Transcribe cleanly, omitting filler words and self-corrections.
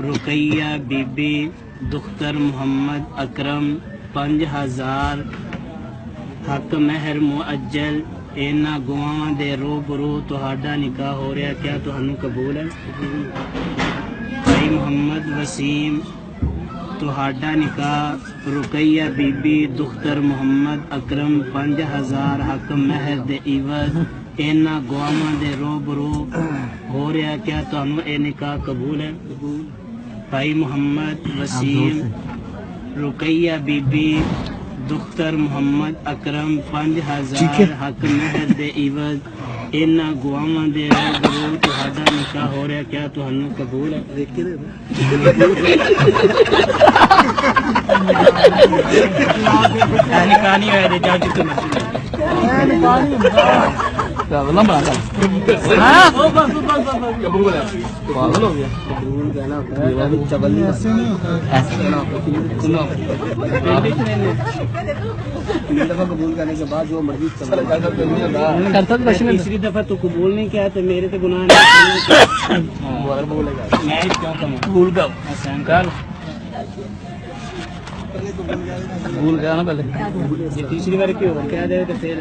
रुकैया बीबी दुख्तर मोहम्मद अकरम 5000 हक महर मुअज्जल इन्हां गुआवां दे रूबरू तुहाडा निकाह हो रहा, क्या तुहानू कबूल है? भाई मोहम्मद वसीम तुहाडा निकाह रुकैया बीबी दुख्तर मोहम्मद अकरम 5000 हक महर दे इवज इन्हां गुआवां दे रूबरू हो रहा, क्या तुहानू ए निकाह कबूल है? भाई मोहम्मद वसीम रुकैया बीबी दुख्तर मोहम्मद अकरम 5000 हक महर दे इवज इन्हां गुआवां दे रूबरू तुहाडा निकाह हो रहा, क्या तुहानू कबूल है? निकाह नहीं होया जाओ जितने कबूल करने के बाद जो मर्जी तीसरी दफा तो कबूल नहीं किया तो मेरे तो गुनाह नहीं। मैं क्यों कबूल कर भूल गया ना पहले, ये तीसरी बार क्यों क्या दे तो फिर